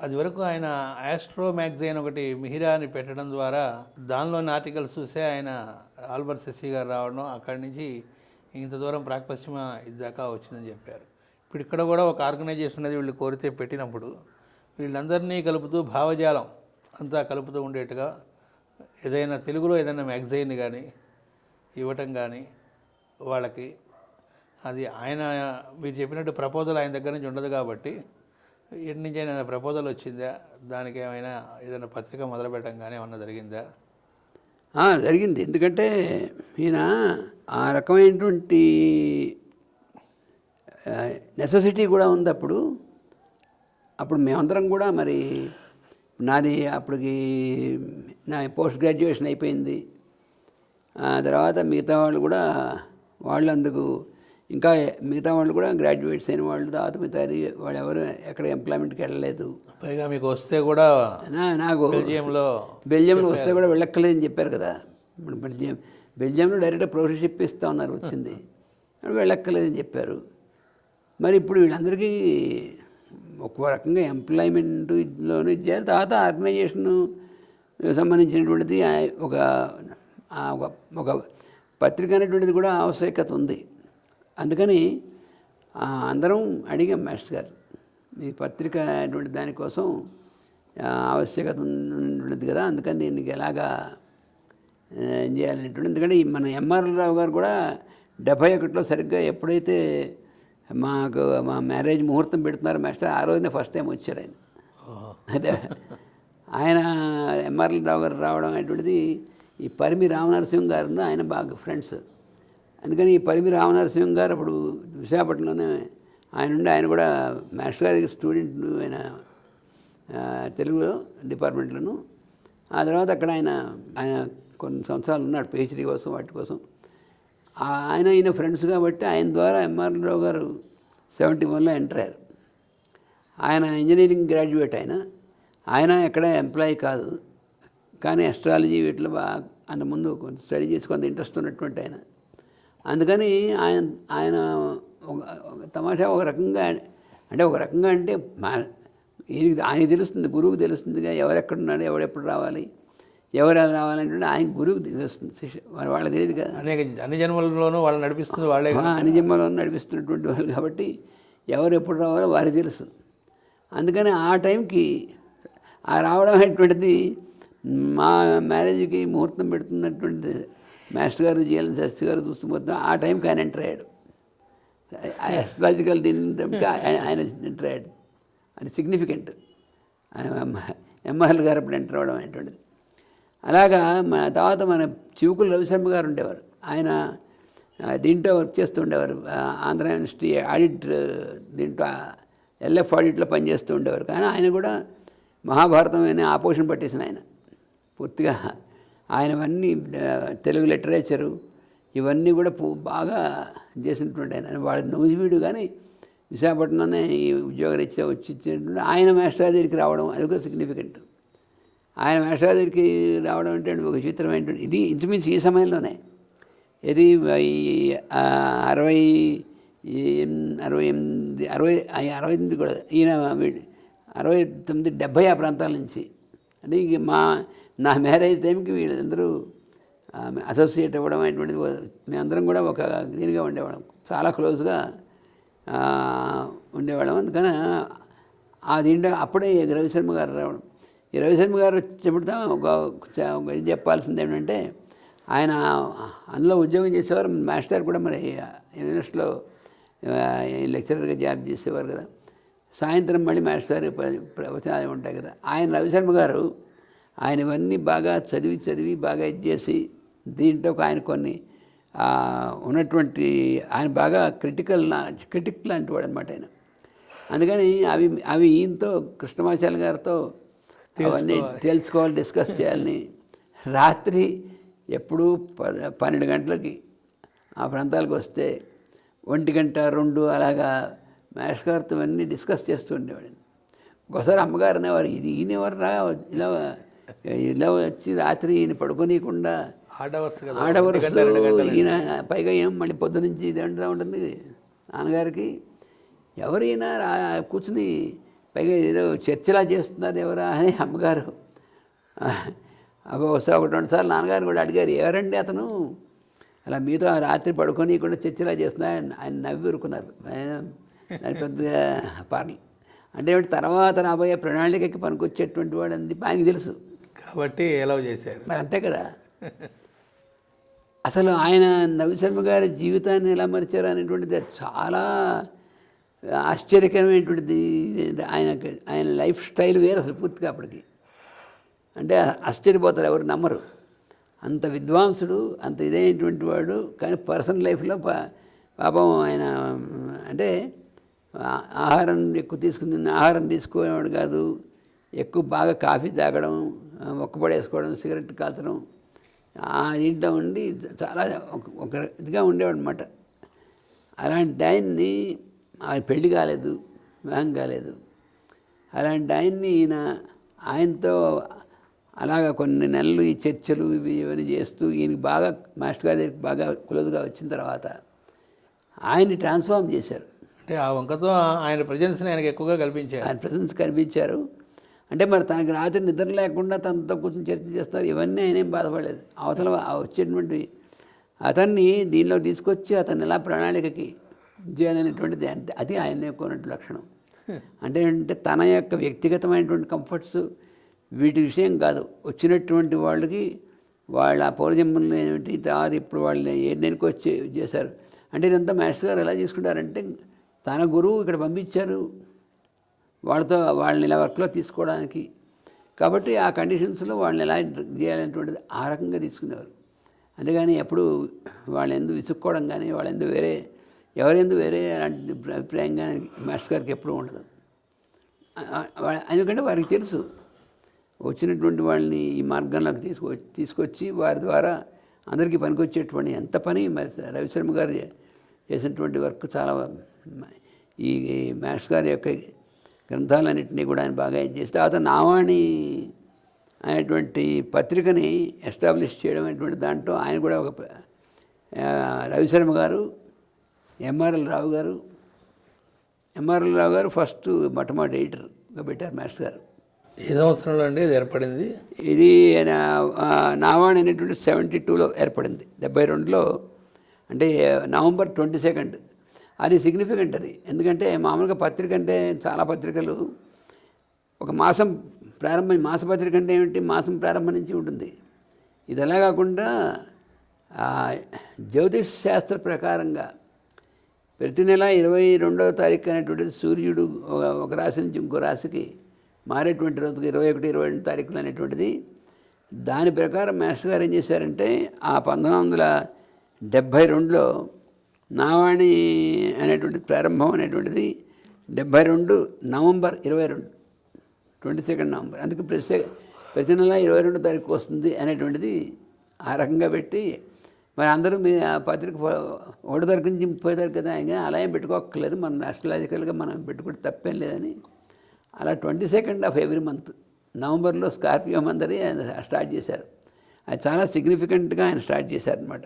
అది వరకు ఆయన ఆస్ట్రో మ్యాగజైన్ ఒకటి మిహిరా అని పెట్టడం ద్వారా దానిలోని ఆర్టికల్స్ చూసే ఆయన ఆల్బర్ట్ శశి గారు రావడం, అక్కడి నుంచి ఇంత దూరం ప్రాక్పశ్చిమ ఇది దాకా వచ్చిందని చెప్పారు. ఇప్పుడు ఇక్కడ కూడా ఒక ఆర్గనైజేషన్ అనేది వీళ్ళు కోరితే పెట్టినప్పుడు వీళ్ళందరినీ కలుపుతూ భావజాలం అంతా కలుపుతూ ఉండేట్టుగా ఏదైనా తెలుగులో ఏదైనా మ్యాగజైన్ కానీ ఇవ్వటం కానీ వాళ్ళకి, అది ఆయన మీరు చెప్పినట్టు ప్రపోజల్ ఆయన దగ్గర నుంచి ఉండదు కాబట్టి ఎటు నుంచి అయినా ప్రపోజల్ వచ్చిందా, దానికి ఏమైనా ఏదైనా పత్రిక మొదలుపెట్టడం కానీ ఏమన్నా జరిగిందా? జరిగింది. ఎందుకంటే ఈయన ఆ రకమైనటువంటి నెసెసిటీ కూడా ఉంది. అప్పుడు మేమందరం కూడా మరి నాది అప్పటికి నా పోస్ట్ గ్రాడ్యుయేషన్ అయిపోయింది. తర్వాత మిగతా వాళ్ళు కూడా అందుకు ఇంకా మిగతా వాళ్ళు కూడా గ్రాడ్యుయేట్స్ అయిన వాళ్ళు, తర్వాత మిగతా వాళ్ళు ఎవరు ఎక్కడ ఎంప్లాయ్మెంట్కి వెళ్ళలేదు. పైగా మీకు వస్తే కూడా నాకు బెల్జియంలో వస్తే కూడా వెళ్ళక్కర్లేదని చెప్పారు కదా. ఇప్పుడు బెల్జియంలో డైరెక్ట్గా ప్రొఫెసర్షిప్ ఇస్తా ఉన్నారు, వచ్చింది, వెళ్ళక్కర్లేదని చెప్పారు. మరి ఇప్పుడు వీళ్ళందరికీ ఒక రకంగా ఎంప్లాయ్మెంట్లోనూ ఇచ్చారు. తర్వాత ఆర్గనైజేషన్ సంబంధించినటువంటిది ఒక పత్రిక అనేటువంటిది కూడా ఆవశ్యకత ఉంది. అందుకని అందరం అడిగాం మాస్టర్ గారు, మీ పత్రిక అటువంటి దానికోసం ఆవశ్యకత ఉంటుంది కదా, అందుకని దీనికి ఎలాగా ఏం చేయాలనేటువంటి. ఎందుకంటే మన ఎంఆర్ రావు గారు కూడా 71లో సరిగ్గా ఎప్పుడైతే మా మ్యారేజ్ ముహూర్తం పెడుతున్నారు మాస్టర్, ఆ రోజునే ఫస్ట్ టైం వచ్చారు ఆయన. అదే ఆయన ఎంఆర్ రావు గారు రావడం అనేటువంటిది ఈ పరిమి రామనరసింహం గారు ఆయన బాగా ఫ్రెండ్స్. అందుకని ఈ పరిమి రామనరసింహం గారు అప్పుడు విశాఖపట్నంలోనే ఆయన కూడా మాస్టర్ గారికి స్టూడెంట్, ఆయన తెలుగు డిపార్ట్మెంట్లోను. ఆ తర్వాత అక్కడ ఆయన కొన్ని సంవత్సరాలు ఉన్నాడు పిహెచ్డీ కోసం, వాటి కోసం. ఈయన ఫ్రెండ్స్ కాబట్టి ఆయన ద్వారా ఎంఆర్ రావు గారు 71లో ఎంటర్ అయ్యారు. ఆయన ఇంజనీరింగ్ గ్రాడ్యుయేట్. ఆయన ఎక్కడ ఎంప్లాయీ కాదు, కానీ అస్ట్రాలజీ వీటిలో బాగా అంతకుముందు కొంత స్టడీ చేసి కొంత ఇంట్రెస్ట్ ఉన్నటువంటి ఆయన. అందుకని ఆయన తమాషా ఒక రకంగా అంటే ఆయన తెలుస్తుంది, గురువుకి తెలుస్తుందిగా ఎవరెక్కడున్నాడు, ఎవడెప్పుడు రావాలి, ఎవరు రావాలంటే ఆయన గురువుకి తెలుస్తుంది, వాళ్ళకి తెలియదు కదా. అన్ని జన్మలలోనూ వాళ్ళు నడిపిస్తుంది వాళ్ళే, అన్ని జన్మలను నడిపిస్తున్నటువంటి వాళ్ళు కాబట్టి ఎవరు ఎప్పుడు రావాలో వారికి తెలుసు. అందుకని ఆ టైంకి రావడం అనేటువంటిది మా మ్యారేజ్కి ముహూర్తం పెడుతున్నటువంటి మాస్టర్ గారు, జీఎల్ శాస్త్రి గారు చూస్తూ మొత్తం ఆ టైంకి ఆయన ఎంటర్ అయ్యాడు. ఆస్ట్రాలజికల్ దీనికి ఆయన ఎంటర్ అయ్యాడు. అది సిగ్నిఫికెంట్. ఎంఆర్ఎల్ గారు అప్పుడు ఎంటర్ అవ్వడం అనేటువంటిది. అలాగా తర్వాత మన చివుకుల రవిశర్మ గారు ఉండేవారు. ఆయన దీంట్లో వర్క్ చేస్తూ ఉండేవారు, ఆంధ్ర యూనివర్సిటీ ఆడిట్, దీంట్లో ఎల్ఎఫ్ ఆడిట్లో పనిచేస్తూ ఉండేవారు. కానీ ఆయన కూడా మహాభారతం అనే ఆపోషన్ పట్టేసిన ఆయన పూర్తిగా. ఆయనవన్నీ తెలుగు లిటరేచరు ఇవన్నీ కూడా బాగా చేసినటువంటి ఆయన. వాడు నూజివీడు కానీ విశాఖపట్నంలోనే ఈ ఉద్యోగరీత్యా వచ్చి ఇచ్చినటువంటి ఆయన మాస్టర్ దగ్గరికి రావడం అది కూడా సిగ్నిఫికెంట్. ఆయన మాస్టర్ దగ్గరికి రావడం అంటే ఒక విచిత్రమైనటువంటి ఇది ఇంచుమించు ఈ సమయంలోనే. ఇది 68 కూడా ఈయన 69, 70 ఆ ప్రాంతాల నుంచి. అంటే ఇంక నా మ్యారేజ్ టైంకి వీళ్ళందరూ అసోసియేట్ అవ్వడం అనేటువంటిది మేమందరం కూడా ఒక దీనిగా ఉండేవాళ్ళం, చాలా క్లోజ్గా ఉండేవాళ్ళం. అందుకని దీంట్లో అప్పుడే రవిశర్మ గారు రావడం. ఈ రవిశర్మ గారు చెబుతా ఒక ఇది చెప్పాల్సింది ఏమిటంటే, ఆయన అందులో ఉద్యోగం చేసేవారు. మాస్టర్ కూడా మరి యూనివర్సిటీలో లెక్చరర్గా జాబ్ చేసేవారు కదా. సాయంత్రం మళ్ళీ మాస్టర్ ప్రవచనాలు ఉంటాయి కదా. రవిశర్మ గారు ఆయన ఇవన్నీ బాగా చదివి బాగా ఇది చేసి దీంట్లో ఆయన కొన్ని ఉన్నటువంటి ఆయన బాగా క్రిటిక్ లాంటి వాడు అనమాట ఆయన. అందుకని అవి ఈయనతో కృష్ణమాచార్య గారితో అవన్నీ తెలుసుకోవాలి, డిస్కస్ చేయాలని రాత్రి ఎప్పుడూ 12 గంటలకి ఆ ప్రాంతాలకు వస్తే 1 గంట 2 అలాగా మాస్టర్ గారితో అన్నీ డిస్కస్ చేస్తూ ఉండేవాడు. ఒకసారి అమ్మగారు అనేవారు, ఇది ఈయనెవరు రా ఇలా వచ్చి రాత్రి ఈయన పడుకోనీయకుండా ఆడవర్స్ ఈయన పైగా ఏం మళ్ళీ పొద్దు నుంచి ఇది అంటూ ఉంటుంది నాన్నగారికి. ఎవరైనా కూర్చుని పైగా ఏదో చర్చలా చేస్తున్నారు ఎవరా అని అమ్మగారు. ఒకసారి 1-2 సార్లు నాన్నగారు కూడా అడిగారు, ఎవరండి అతను అలా మీతో రాత్రి పడుకోనీయకుండా చర్చలా చేస్తున్నారు. ఆయన నవ్వి ఊరుకున్నారు. ఆయన పెద్దగా పార్లు అంటే తర్వాత రాబోయే ప్రణాళికకి పనికొచ్చేటువంటి వాడు అని ఆయనకి తెలుసు కాబట్టి ఎలా చేశారు మరి, అంతే కదా. అసలు ఆయన రవిశర్మ గారి జీవితాన్ని ఎలా మరిచారు అనేటువంటిది చాలా ఆశ్చర్యకరమైనటువంటిది. ఆయన లైఫ్ స్టైల్ వేరు అసలు పూర్తిగా అప్పటికి. అంటే ఆశ్చర్యపోతారు, ఎవరు నమ్మరు. అంత విద్వాంసుడు, అంత ఇదైనటువంటి వాడు. కానీ పర్సనల్ లైఫ్లో పాపం ఆయన అంటే ఆహారం ఎక్కువ ఆహారం తీసుకునేవాడు కాదు. ఎక్కువ బాగా కాఫీ తాగడం, ఒక్కపడేసుకోవడం, సిగరెట్ కాల్చడం, ఇంట్లో ఉండి చాలా ఒక ఇదిగా ఉండేవాడు అనమాట. అలాంటి ఆయన్ని ఆయన పెళ్లి కాలేదు, వివాహం కాలేదు. అలాంటి ఆయన్ని ఆయనతో అలాగా కొన్ని నెలలు ఈ చర్చలు ఇవన్నీ చేస్తూ ఈయనకి బాగా మాస్టర్ గారి బాగా క్లోజ్గా వచ్చిన తర్వాత ఆయన్ని ట్రాన్స్ఫార్మ్ చేశారు. అంటే ఆ వంకతో ఆయన ప్రజెన్స్ని ఆయనకు ఎక్కువగా కల్పించారు. ఆయన ప్రజెన్స్ కనిపించారు. అంటే మరి తనకి రాత్రి నిద్ర లేకుండా తనతో కూర్చొని చర్చ చేస్తారు. ఇవన్నీ ఆయన ఏం బాధపడలేదు. అవతల వచ్చేటువంటి అతన్ని దీనిలో తీసుకొచ్చి అతన్ని ఎలా ప్రణాళికకి చేయాలనేటువంటిది అది ఆయన యొక్క ఉన్నటువంటి లక్షణం. అంటే తన యొక్క వ్యక్తిగతమైనటువంటి కంఫర్ట్స్ వీటి విషయం కాదు. వచ్చినటువంటి వాళ్ళకి వాళ్ళ పౌరజన్మలు ఏమిటి, తర్వాత ఇప్పుడు వాళ్ళు దేనికి వచ్చి చేశారు అంటే ఇదంతా మాస్టర్ గారు ఎలా తీసుకుంటారంటే తన గురువు ఇక్కడ పంపించారు వాళ్ళని ఇలా వర్క్లో తీసుకోవడానికి. కాబట్టి ఆ కండిషన్స్లో వాళ్ళని ఎలా చేయాలనేటువంటిది ఆ రకంగా తీసుకునేవారు. అంతేగాని ఎప్పుడు వాళ్ళు ఎందుకు విసుక్కోవడం కానీ ఎవరెందు వేరే అలాంటి అభిప్రాయం కానీ మాస్టర్ గారికి ఎప్పుడూ ఉండదు. ఎందుకంటే వారికి తెలుసు వచ్చినటువంటి వాళ్ళని ఈ మార్గంలోకి తీసుకొచ్చి వారి ద్వారా అందరికీ పనికొచ్చేటువంటి ఎంత పని మరి రవిశర్మ గారు చేసినటువంటి వర్క్ చాలా. ఈ మాస్టర్ గారి యొక్క గ్రంథాలన్నింటినీ కూడా ఆయన బాగా చేస్తే అతను నావాణి అనేటువంటి పత్రికని ఎస్టాబ్లిష్ చేయడం అనేటువంటి దాంట్లో ఆయన కూడా ఒక రవిశర్మ గారు, ఎంఆర్ఎల్ రావు గారు ఫస్ట్ మొట్టమొదటి ఎడిటర్గా పెట్టారు మాస్టర్ గారు. ఏ సంవత్సరంలో అండి ఇది ఏర్పడింది? ఇది నావాణి అనేటువంటి 72లో ఏర్పడింది. 72లో అంటే నవంబర్ 22. అది సిగ్నిఫికెంట్ అది. ఎందుకంటే మామూలుగా పత్రిక అంటే చాలా పత్రికలు ఒక మాసం మాసపత్రిక అంటే ఏమిటి, మాసం ప్రారంభం నుంచి ఉంటుంది. ఇది అలా కాకుండా జ్యోతిష్ శాస్త్ర ప్రకారంగా ప్రతి నెల 22వ తారీఖు అనేటువంటిది సూర్యుడు ఒక రాశి నుంచి ఇంకో రాశికి మారేటువంటి రోజుకి 21, 22 తారీఖులు అనేటువంటిది. దాని ప్రకారం మాస్టర్ గారు ఏం చేశారంటే ఆ 1972లో నావాణి అనేటువంటిది ప్రారంభం అనేటువంటిది 72 నవంబర్ 22 నవంబర్. అందుకే ప్రతి నెల 22వ తారీఖు వస్తుంది అనేటువంటిది ఆ రకంగా పెట్టి మరి అందరూ మీ పత్రిక 1వ తారీఖు నుంచి 30వ తారీఖు కదా ఆయన అలా ఏం పెట్టుకోక్కర్లేదు, మనం ఆస్ట్రాలజికల్గా మనం పెట్టుకుంటే తప్పేం లేదని అలా 22 ఆఫ్ ఎవ్రీ మంత్ నవంబర్లో స్కార్పియో మందరి ఆయన స్టార్ట్ చేశారు. అది చాలా సిగ్నిఫికెంట్గా ఆయన స్టార్ట్ చేశారనమాట.